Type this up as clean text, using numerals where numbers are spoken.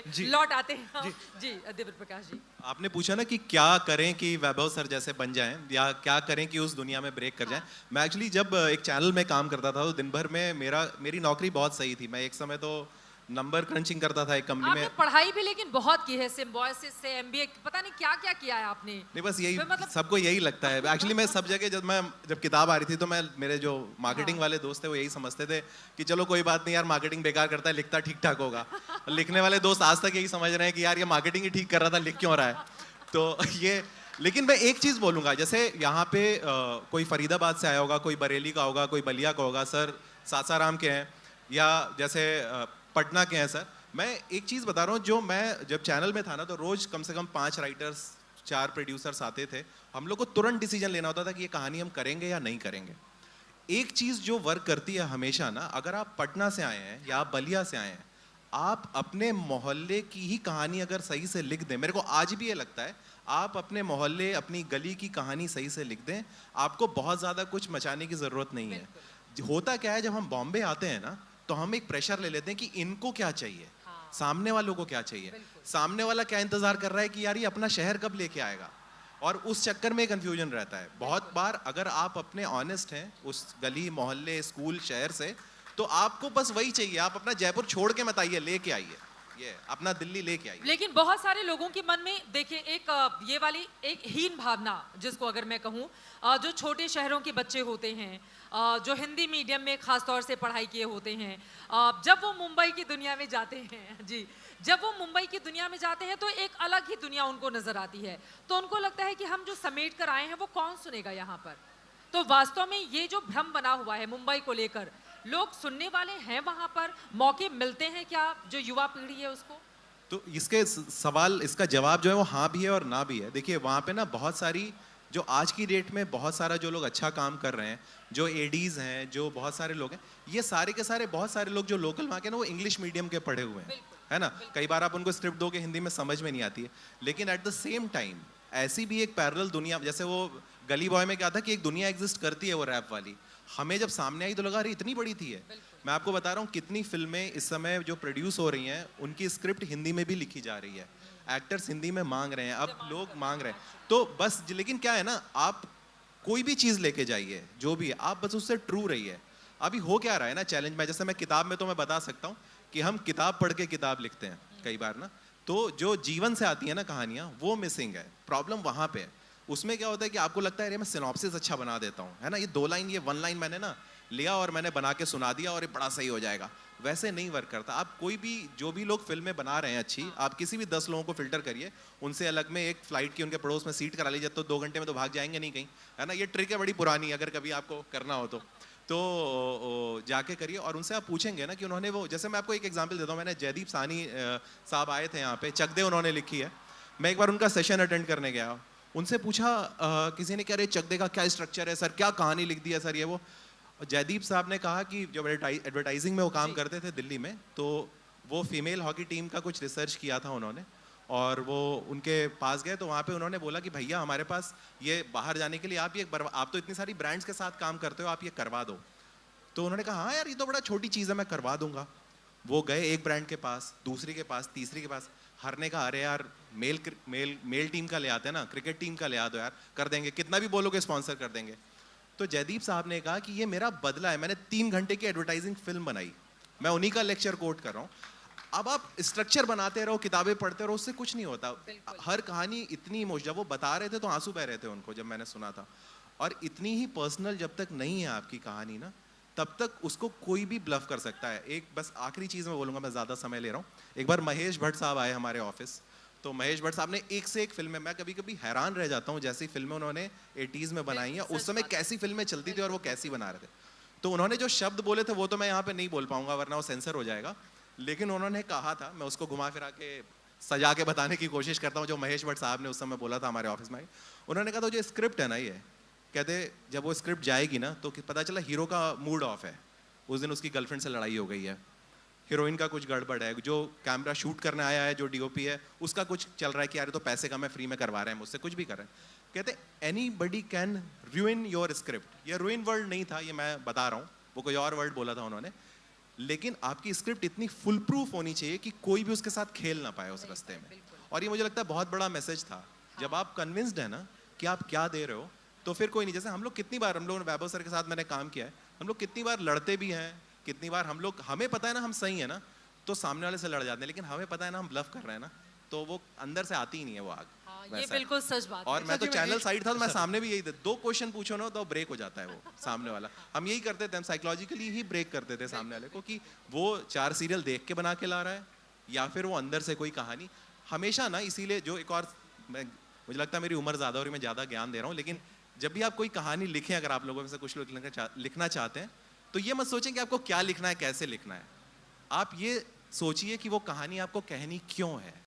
जी लौट आते हैं। जी जी दिव्य प्रकाश जी, आपने पूछा ना कि क्या करें कि वैभव सर जैसे बन जाएं या क्या करें कि उस दुनिया में ब्रेक कर जाएं। हाँ। मैं एक्चुअली जब एक चैनल में काम करता था तो दिन भर में मेरी नौकरी बहुत सही थी। मैं एक समय तो नंबर क्रंचिंग करता था एक कंपनी में। आपने पढ़ाई भी लेकिन बहुत की है, सिम्बायोसिस से एमबीए, पता नहीं क्या क्या किया है आपने। नहीं बस यही फिर मतलब सबको यही लगता है एक्चुअली। मैं सब जगह जब किताब आ रही थी तो मैं मेरे जो हाँ। मार्केटिंग वाले दोस्त थे वो यही समझते थे कि चलो कोई बात नहीं यार, मार्केटिंग बेकार करता है, लिखता ठीक ठाक होगा। लिखने वाले दोस्त आज तक यही समझ रहे हैं कि यार ये मार्केटिंग ही ठीक कर रहा था, लिख क्यों रहा है। तो ये, लेकिन मैं एक चीज बोलूंगा, जैसे यहाँ पे कोई फरीदाबाद से आया होगा, कोई बरेली का होगा, कोई बलिया का होगा, सर सासाराम के हैं, या जैसे पटना के हैं सर। मैं एक चीज बता रहा हूँ, जो मैं जब चैनल में था ना तो रोज कम से कम 5 राइटर्स, 4 प्रोड्यूसर्स आते थे। हम लोग को तुरंत डिसीजन लेना होता था कि ये कहानी हम करेंगे या नहीं करेंगे। एक चीज जो वर्क करती है हमेशा ना, अगर आप पटना से आए हैं या आप बलिया से आए हैं, आप अपने मोहल्ले की ही कहानी अगर सही से लिख दें, मेरे को आज भी ये लगता है, आप अपने मोहल्ले अपनी गली की कहानी सही से लिख दें, आपको बहुत ज्यादा कुछ मचाने की जरूरत नहीं है। होता क्या है, जब हम बॉम्बे आते हैं ना तो हम एक प्रेशर ले लेते हैं कि इनको क्या चाहिए, हाँ। सामने वालों को क्या चाहिए, बिल्कुल। सामने वाला क्या इंतजार कर रहा है कि यार ये अपना शहर कब लेके आएगा। और उस चक्कर में कंफ्यूजन रहता है बहुत बार। अगर आप अपने ऑनेस्ट हैं उस गली मोहल्ले स्कूल शहर से, तो आपको बस वही चाहिए। आप अपना जयपुर छोड़ के मत आइए, लेके आइए, ये अपना दिल्ली लेके आइए। लेकिन बहुत सारे लोगों के मन में देखिए एक ये वाली एक हीन भावना, जिसको अगर मैं कहूँ, जो छोटे शहरों के बच्चे होते हैं, जो हिंदी मीडियम में खास तौर से पढ़ाई किए होते हैं, जब वो मुंबई की दुनिया में जाते हैं जी, जब वो मुंबई की दुनिया में जाते हैं तो एक अलग ही दुनिया उनको नजर आती है। तो उनको लगता है कि हम जो समेट कर आए हैं वो कौन सुनेगा यहाँ पर। तो वास्तव में ये जो भ्रम बना हुआ है मुंबई को लेकर, लोग सुनने वाले हैं वहां पर, मौके मिलते हैं क्या जो युवा पीढ़ी है उसको? तो इसके सवाल, इसका जवाब जो है वो हाँ भी है और ना भी है। देखिए वहाँ पे ना बहुत सारी, जो आज की डेट में बहुत सारा जो लोग अच्छा काम कर रहे हैं, जो एडीज हैं, जो बहुत सारे लोग हैं, ये सारे के सारे बहुत सारे लोग जो लोकल वहाँ के ना वो इंग्लिश मीडियम के पढ़े हुए हैं, है ना। कई बार आप उनको स्क्रिप्ट दो के हिंदी में समझ में नहीं आती है, लेकिन एट द सेम टाइम ऐसी भी एक पैरेलल दुनिया, जैसे वो गली बॉय में क्या था कि एक दुनिया एग्जिस्ट करती है वो रैप वाली, हमें जब सामने आई तो लगा अरे इतनी बड़ी थी है। मैं आपको बता रहा हूँ कितनी फिल्में इस समय जो प्रोड्यूस हो रही हैं उनकी स्क्रिप्ट हिंदी में भी लिखी जा रही है, एक्टर्स हिंदी में मांग रहे हैं, अब लोग मांग रहे हैं। तो बस लेकिन क्या है ना, आप कोई भी चीज लेके जाइए, जो भी है, आप बस उससे ट्रू रहिए। अभी हो क्या रहा है ना चैलेंज में, जैसे मैं किताब में तो मैं बता सकता हूँ कि हम किताब पढ़ के किताब लिखते हैं कई बार ना, तो जो जीवन से आती है ना कहानियां वो मिसिंग है। प्रॉब्लम वहां पे है। उसमें क्या होता है कि आपको लगता है अरे मैं सिनॉप्सिस अच्छा बना देता हूँ, है ना, ये 2 लाइन ये 1 लाइन मैंने ना लिया और मैंने बना के सुना दिया और ये बड़ा सही हो जाएगा। वैसे नहीं वर्क करता। आप कोई भी, जो भी लोग फिल्में बना रहे हैं अच्छी, आप किसी भी 10 लोगों को फिल्टर करिए, उनसे अलग में एक फ्लाइट की उनके पड़ोस में सीट करा लीजिए, तो 2 घंटे में तो भाग जाएंगे नहीं कहीं, है ना। ये ट्रिक है बड़ी पुरानी, अगर कभी आपको करना हो तो जाके करिए और उनसे आप पूछेंगे ना कि उन्होंने वो, जैसे मैं आपको एक एग्जांपल देता हूँ, मैंने जयदीप साहनी साहब आए थे यहाँ पे, चक दे उन्होंने लिखी है। मैं एक बार उनका सेशन अटेंड करने गया, उनसे पूछा किसी ने, कह रहे चक दे का क्या स्ट्रक्चर है सर, क्या कहानी लिख दी है सर ये वो। और जयदीप साहब ने कहा कि जब एडवर्टाइजिंग में वो काम करते थे दिल्ली में, तो वो फीमेल हॉकी टीम का कुछ रिसर्च किया था उन्होंने, और वो उनके पास गए तो वहाँ पे उन्होंने बोला कि भैया हमारे पास ये बाहर जाने के लिए आप तो इतनी सारी ब्रांड्स के साथ काम करते हो, आप ये करवा दो। तो उन्होंने कहा हाँ यार ये तो बड़ा छोटी चीज़ है, मैं करवा दूंगा। वो गए एक ब्रांड के पास, दूसरी के पास, तीसरी के पास, हर ने कहा अरे यार मेल टीम का ले आते हैं ना, क्रिकेट टीम का ले आ दो यार, कर देंगे, कितना भी बोलोगे स्पॉन्सर कर देंगे। तो जयदीप साहब ने कहा कि ये मेरा बदला है, मैंने 3 घंटे की एडवर्टाइजिंग फिल्म बनाई, मैं उन्हीं का लेक्चर कोट कर रहा हूँ। अब आप स्ट्रक्चर बनाते रहो, किताबें पढ़ते रहो, उससे कुछ नहीं होता। हर कहानी इतनी इमोशनल, जब वो बता रहे थे तो आंसू बह रहे थे उनको जब मैंने सुना था। और इतनी ही पर्सनल जब तक नहीं है आपकी कहानी ना, तब तक उसको कोई भी ब्लफ कर सकता है। एक बस आखिरी चीज मैं बोलूंगा, मैं ज्यादा समय ले रहा हूँ। एक बार महेश भट्ट साहब आए हमारे ऑफिस, तो महेश भट्ट साहब ने एक से एक फिल्में, मैं कभी कभी हैरान रह जाता हूँ जैसी फिल्में उन्होंने 80s में बनाई हैं, उस समय कैसी फिल्में चलती थी और वो कैसी बना रहे थे। तो उन्होंने जो शब्द बोले थे वो तो मैं यहाँ पे नहीं बोल पाऊंगा वरना वो सेंसर हो जाएगा, लेकिन उन्होंने कहा था, मैं उसको घुमा फिरा के सजा के बताने की कोशिश करता हूँ, जो महेश भट्ट साहब ने उस समय बोला था हमारे ऑफिस में। उन्होंने कहा था जो स्क्रिप्ट है ना, ये कहते जब वो स्क्रिप्ट जाएगी ना तो पता चला हीरो का मूड ऑफ है, उस दिन उसकी गर्लफ्रेंड से लड़ाई हो गई है, हीरोइन का कुछ गड़बड़ है, जो कैमरा शूट करने आया है, जो डीओपी है, उसका कुछ चल रहा है कि यार तो पैसे का मैं फ्री में करवा रहे हैं मुझसे, कुछ भी कर रहे हैं। कहते एनीबडी कैन रूइन योर स्क्रिप्ट। ये रूइन वर्ड नहीं था, ये मैं बता रहा हूँ, वो कोई और वर्ड बोला था उन्होंने, लेकिन आपकी स्क्रिप्ट इतनी फुल प्रूफ होनी चाहिए कि कोई भी उसके साथ खेल ना पाए उस रास्ते में। और ये मुझे लगता है बहुत बड़ा मैसेज था। जब आप कन्विंस्ड है ना कि आप क्या दे रहे हो, तो फिर कोई नहीं। जैसे हम लोग कितनी बार, हम लोगों ने वैभव सर के साथ मैंने काम किया है, हम लोग कितनी बार लड़ते भी हैं, कितनी बार हम लोग, हमें पता है ना हम सही है ना, तो सामने वाले से लड़ जाते हैं, लेकिन हमें पता है ना हम ब्लफ कर रहे हैं ना, तो वो अंदर से आती ही नहीं है वो आग। हाँ, ये वैसा है। बिल्कुल सच बात है। और मैं तो सच में चैनल एक- साइड था, तो मैं सामने भी यही था, 2 क्वेश्चन पूछो ना तो ब्रेक हो जाता है वो सामने वाला। हम यही करते थे, हम साइकोलॉजिकली ही ब्रेक करते थे सामने वाले को, कि वो 4 सीरियल देख के बना के ला रहा है या फिर वो अंदर से कोई कहानी। हमेशा ना, इसीलिए जो एक और, मुझे लगता है मेरी उम्र ज़्यादा हो रही, मैं ज़्यादा ज्ञान दे रहा हूँ, लेकिन जब भी आप कोई कहानी लिखें, अगर आप लोगों में से कुछ लोग लिखना चाहते हैं, तो ये मत सोचें कि आपको क्या लिखना है, कैसे लिखना है। आप ये सोचिए कि वो कहानी आपको कहनी क्यों है।